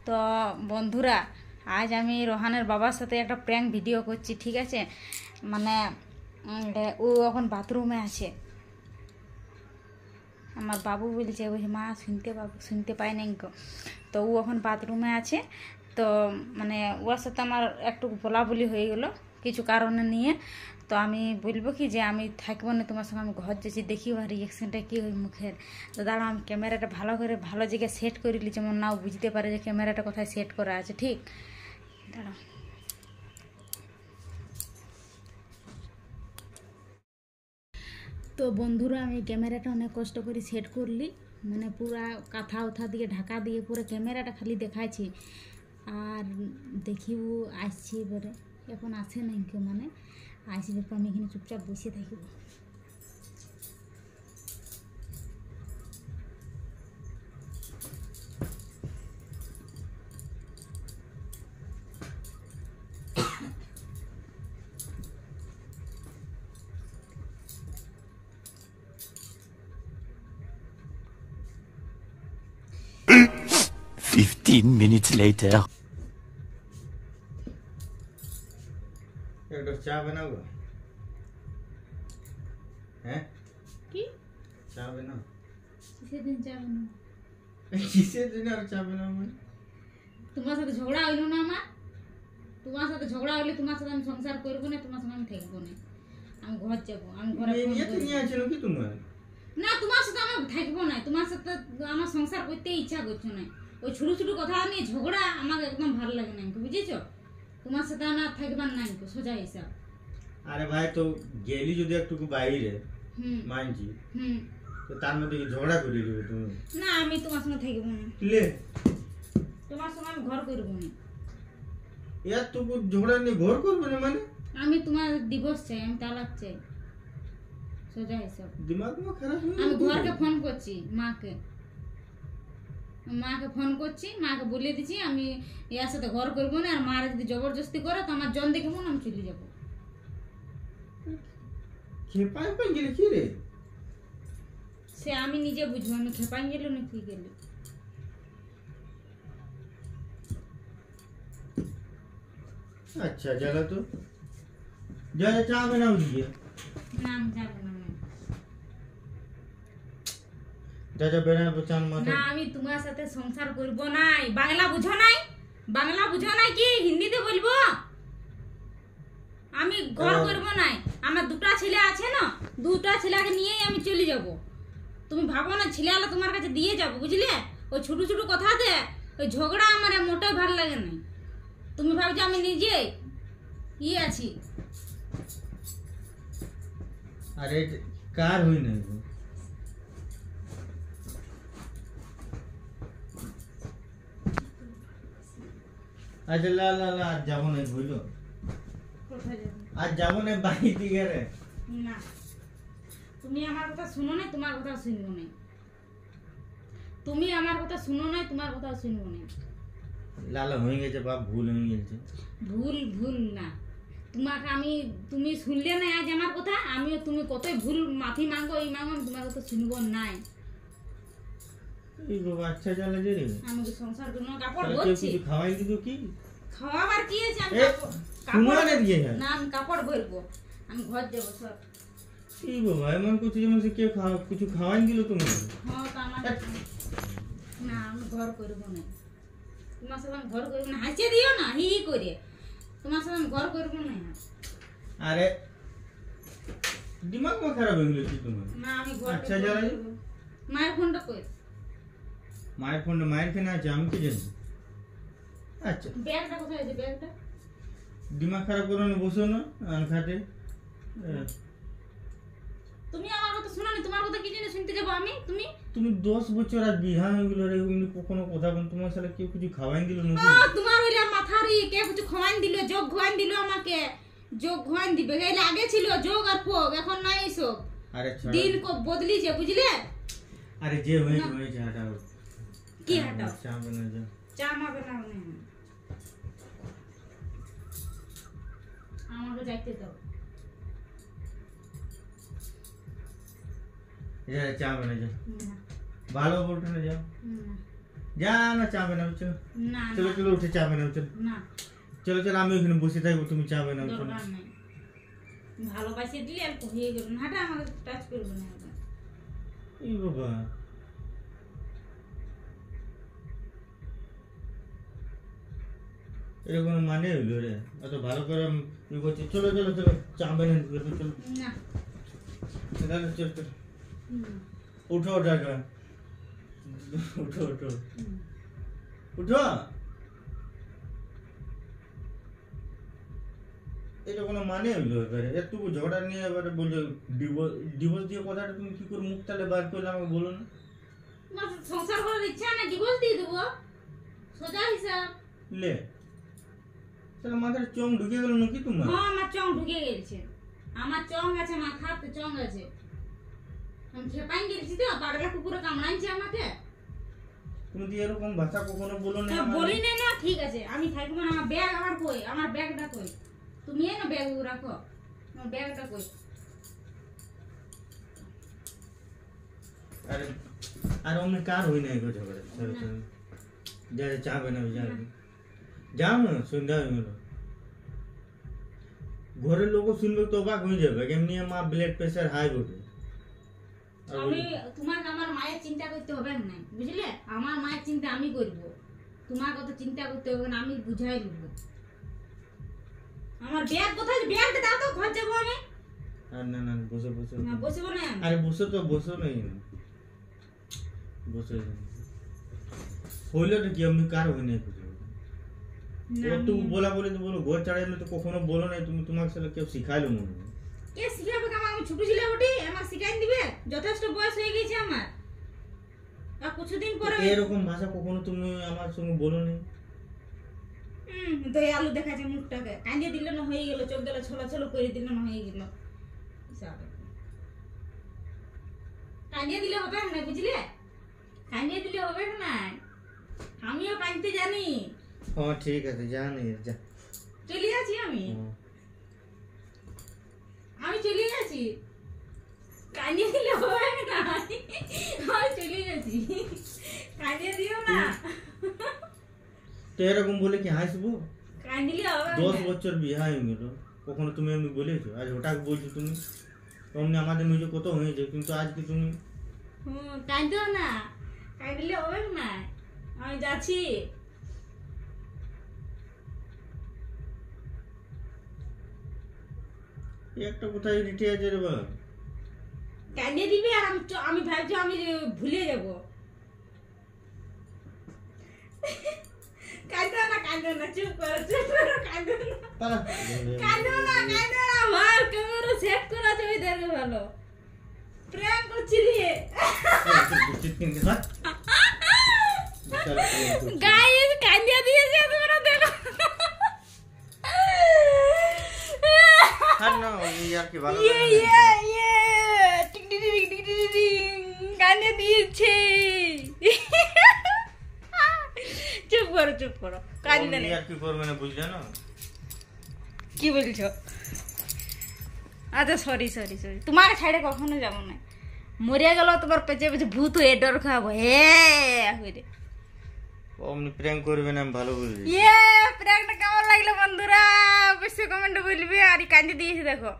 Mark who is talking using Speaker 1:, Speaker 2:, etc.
Speaker 1: তো বন্ধুরা, আজ আমি রোহানের বাবার সাথে একটা প্র্যাঙ্ক ভিডিও করছি, ঠিক আছে? মানে ও এখন বাথরুমে আছে। আমার বাবু বলছে ওই মা শুনতে পায় নাই গো। তো ও এখন বাথরুমে আছে। তো মানে ওর সাথে আমার একটু বলাবলি হয়ে গেল কিছু কারণে নিয়ে। তো আমি বলবো কি যে আমি থাকবো না তোমার সঙ্গে, আমি ঘর যাচ্ছি, দেখি ওর রিয়াকশনটা কী হয় মুখের। তো দাঁড়া, আমি ক্যামেরাটা ভালো করে ভালো জায়গায় সেট করে নিই, যেমন নাও বুঝতে পারে যে ক্যামেরাটা কোথায় সেট করা আছে। ঠিক, দাঁড়া। তো বন্ধুরা, আমি ক্যামেরাটা অনেক কষ্ট করে সেট করলি, মানে পুরা কাঁথা উথা দিয়ে ঢাকা দিয়ে পুরো ক্যামেরাটা খালি দেখাইছি। আর দেখিব আসছি এবারে, এখন আসে নাই কেউ, মানে আসবে তো আমি এখানে চুপচাপ বসে থাকিব।
Speaker 2: Fifteen minutes later.
Speaker 3: একটা চা বানাবো? হ্যাঁ,
Speaker 1: কি
Speaker 3: চা বানাও?
Speaker 1: কিসের দিন চা বানাবো?
Speaker 3: কিসের দিন আর চা বানাবো? মানে
Speaker 1: তোমার সাথে ঝগড়া হইল না আমার? তোমার সাথে ঝগড়া হলে তোমার সাথে আমি সংসার করবো না, তোমার সঙ্গে আমি থাকবো না, আমি ঘর যাবো। আমি ঘরে
Speaker 3: নিয়ে আসলো কি তোমার?
Speaker 1: না, তোমার সাথে আমার থাকবো না, তোমার সাথে আমার সংসার করতে ইচ্ছা করছো না। ওই ছোট ছোট কথা নিয়ে ঝগড়া আমাকে একদম ভালো লাগে না, বুঝেছো? তোমার সাথে আমার থাকবার নাই, সোজা হিসাব।
Speaker 3: আরে ভাই, তো গেলি যদি একটুকু বাইরে মানছি, তো তার মধ্যে কি ঝগড়া করে দিবে তুমি?
Speaker 1: না, আমি তোমার সঙ্গে থাকবো না,
Speaker 3: লে
Speaker 1: তোমার সঙ্গে আমি ঘর করবো না।
Speaker 3: এতটুকু ঝগড়া নিয়ে ঘর করবে না মানে?
Speaker 1: আমি তোমার ডিভোর্স চাই, আমি তালাক চাই, সোজা হিসাব।
Speaker 3: দিমাগ খারাপ হয়ে
Speaker 1: আমি ঘরকে ফোন করছি, মাকে ফোন করছি, মাকে বলে দিচ্ছি আমি এর সাথে ঘর করবো না। আর মারা যদি জবরদস্তি করে তো আমার জন দেখে মন আমি চলে যাবো।
Speaker 3: খেপাই গেলে কি রে?
Speaker 1: সে আমি নিজে বুঝবো, আমি খেপাই গেল না কি গেল।
Speaker 3: আচ্ছা চলো তো, যা চা বানাও দিয়ে।
Speaker 1: না, আমি যাবো না।
Speaker 3: যা বেড়াবো চান মাথা।
Speaker 1: না, আমি তোমার সাথে সংসার করবো নাই। বাংলা বুঝো নাই? বাংলা বুঝো নাই কি হিন্দিতে বলবো? আমি ঘর করবো নাই। আমার দুটা ছেলে আছে না, দুটা ছেলেকে নিয়েই আমি চলে যাব। তুমি ভাবো না ছেলে আলো তোমার কাছে দিয়ে যাবো, বুঝলে? ওই ছোট ছোট কথাতে ওই ঝগড়া আমার মোটেও ভালো লাগে না। তুমি ভাবছো আমি নিজে আছি?
Speaker 3: আরে কার হই না? আচ্ছা লা আজ যাবো না, বুঝলো? আজ যাবো না বাড়ি দিকে রে।
Speaker 1: না, তুমি আমার কথা শুনো না, তোমার কথা শুনবো না। তুমি আমার কথা শুনো না, তোমার কথা শুনবো না।
Speaker 3: লালা হয়ে গেছে বাপ, ভুল হয়ে গেছে।
Speaker 1: ভুল না, তোমাকে তুমি শুনলে না আজ আমার কথা, আমিও তুমি কতই ভুল মাফি মাঙ্গো এই মাঙ্গো, আমি তোমার কথা শুনবো নাই।
Speaker 3: এই বাবা আচ্ছা চলে যে রে,
Speaker 1: আমাকে সংসার জন্য কাপড়
Speaker 3: কেউ
Speaker 1: বলছি,
Speaker 3: কিছু খাওয়াই দিত কি?
Speaker 1: খাওয়াবার কি আছে? আমি
Speaker 3: শুনো না দিয়ে
Speaker 1: না, আমি কাপড় বলবো, আমি ঘর যাবো সব।
Speaker 3: এই বাবা এমন করছে যেমন সে কে কিছু খাওয়াই দিল তুমি?
Speaker 1: হ্যাঁ, তো আমার না, আমি ঘর করবো না, তোমার সাথে আমি ঘর করবো না। হাসিয়ে দিও না হি করে, তোমার সাথে আমি ঘর করবো না।
Speaker 3: আরে দিমাগ খারাপ হয়ে গেল কি তোমার?
Speaker 1: না, আমি ঘর
Speaker 3: আচ্ছা যারা
Speaker 1: মায়ের ফোনটা কই?
Speaker 3: মায়ের ফোনটা মায়ের কেনা আছে, আমি কি জানি? আচ্ছা
Speaker 1: ব্যাগটা কোথায় আছে? ব্যাগটা
Speaker 3: দিমাগ খারাপ করো না, বসো না খাটে।
Speaker 1: তুমি আমার কথা শুনো না, তোমার কথা কি জন্য শুনতে যাবো আমি?
Speaker 3: তুমি 10 বছর আর বিহা হয়ে গেল রে, এমনি কখনো কথা বল, তোমার সাথে কেউ কিছু খাওয়াই দিল না?
Speaker 1: তোমার হইলে মাথারি কে কিছু খাওয়ান দিল, যোগ খাওয়ান দিল আমাকে, যোগ খাওয়ান দিবে। এলে আগে ছিল যোগ আর ফোগ, এখন নাই এসব।
Speaker 3: আরে
Speaker 1: দিন বদলিছে, বুঝলে?
Speaker 3: আরে যে হয়েছে হাঁটাও।
Speaker 1: কি হাঁটাও?
Speaker 3: চা বানা যা।
Speaker 1: চা মা বানাও না, আমাকে যাইতে দাও।
Speaker 3: চা বানা যা, ভালো বলতে না, যাও যা না চা বানাও চলো
Speaker 1: না
Speaker 3: চলো চলো উঠে চা বানাও চলো
Speaker 1: না
Speaker 3: চলো চলো আমি ওখানে বসে থাকবো তুমি চা বানাও চলো
Speaker 1: দরকার নাই ভালোবাসে দিলে আর হয়ে গেল না হাঁটা আমাকে টাচ করবে না এখন।
Speaker 3: এই বাবা এটা কোনো মানে হইলো রে এত ভালো করে ই করছি চলো চলো চলো চা বানিয়ে দিবে চলো
Speaker 1: না
Speaker 3: চলো চলো চলো
Speaker 1: হুম,
Speaker 3: উঠো টাকা উঠো উঠো
Speaker 1: হুম।
Speaker 3: উঠো এটা কোনো মানে হইলো এবারে একটুকু ঝগড়া নিয়ে এবারে বলছো ডিভোর্স দিয়ে কথাটা তুমি কি করে মুখ তালে বার করলে আমাকে বলো না
Speaker 1: তোমার সংসার করার ইচ্ছা না ডিভোর্স দিয়ে দেবো সোজা হিসাব
Speaker 3: লে তাহলে মাথার চং ঢুকে গেল নাকি তোমার
Speaker 1: হ্যাঁ আমার চং ঢুকে গেছে আমার চং আছে মাথাতে চং আছে আমি খেপাই গেছি তো পাগলা কুকুরে কামড়াইছে আমাকে
Speaker 3: তুমি তো এরকম ভাষা কখনো বলো না
Speaker 1: তা বলি না না ঠিক আছে আমি থাকবো না আমার ব্যাগ আমার কই আমার ব্যাগটা কই তুমি না ব্যাগ রাখো আমার ব্যাগটা কই
Speaker 3: আরে আর অন্য কার হই নাই গো ঝগড়া চলো চলো যা যা চা বানাবি যা যাও না সন্ধ্যা হয়ে গেল ঘরের লোক শুনবে তো অবাক হয়ে যাবে এমনি আমার ব্লাড প্রেসার হাই বটে
Speaker 1: আমি তোমাকে আমার মায়ের চিন্তা করতে হবে না বুঝলে আমার মায়ের চিন্তা আমি করব তোমার কথা চিন্তা করতে হবে না আমি বুঝাই দেবো আমার ব্যাগ কোথায় ব্যাগটা দাও তো ঘর যাবো আমি
Speaker 3: আর না না বসে বসে
Speaker 1: না বসবো না আমি।
Speaker 3: আরে বসে তো বসো নাই বসে হইলো তো কি আমি কার হই নাই কিছু
Speaker 1: না,
Speaker 3: ও তো
Speaker 1: আমি-
Speaker 3: বলা বলে তো বলো ঘর ছাড়াইলে তো কখনো বলো নাই তুমি তোমাকে সাথে কেউ শিখাইলো মনে হয়
Speaker 1: কে শিখাবে আমি ছোট ছিল ওটি আমার শিখাই দিবে যথেষ্ট বয়স হয়ে গেছে আমার আর কিছুদিন পরে
Speaker 3: এরকম ভাষা কখনো তুমি আমার সঙ্গে বলো নি
Speaker 1: দয়ালু দেখাচ্ছে মুখটাকে কাঁদিয়ে দিলে না হয়ে গেল চোখ গেল ছলো ছলো করে দিলে না হয়ে গেল কাঁদিয়ে দিলে হবে না বুঝলে কাঁদিয়ে দিলে হবে না আমিও কাঁদতে জানি
Speaker 3: হ্যাঁ ঠিক আছে জানি যা
Speaker 1: চলে যাচ্ছি আমি আমি চলে যাচ্ছি কাঁদিয়ে দিলে হবে না আমি চলে যাচ্ছি কাঁদিয়ে দিও না
Speaker 3: তো এরকম বলে কি হাসবো
Speaker 1: কাঁদিলে হবে
Speaker 3: 10 বছর বিয়ে হয়ে গেল কখনো তুমি এমনি বলেছো আজ হঠাৎ বলছো তুমি অমনি আমাদের নিজে কত হয়েছে কিন্তু আজকে তুমি
Speaker 1: কাঁদিও না কাঁদিলে হবে না আমি যাচ্ছি
Speaker 3: এই একটা কোথায় রিটে আছে রে বা
Speaker 1: কাঁদিয়ে দিবি আর আমি ভাবছি আমি ভুলে যাব কাঁদো না চুপ করো কাঁদো না
Speaker 3: পালা
Speaker 1: কাঁদো না ভাই ক্যামেরা সেট করা আছে ওই দেখে ভালো প্র্যাঙ্ক করছিলি গাইস কাঁদিয়ে দিয়েছে তোমরা দেখো
Speaker 3: আর না ইয়ার কি ভালো
Speaker 1: ইয়ে টিক টিক টিক টিক টিক টিক কাঁদিয়ে দিয়েছে চুপ করো কাঁদলে না
Speaker 3: ইয়ার কি করবে না বুঝলে না
Speaker 1: কি বলছো আচ্ছা সরি তোমাকে ছাড়ে কখনো যাবো না মরে গেল তোমার পেছনে পেছনে ভূত হয়ে ডর খাবো রে
Speaker 3: অমনি প্র্যাঙ্ক করবে না আমি ভালো বলছি
Speaker 1: প্র্যাঙ্কটা কেমন লাগলো বন্ধুরা অবশ্যই কমেন্টে বলবে আর কাঁদে দিয়েছি দেখো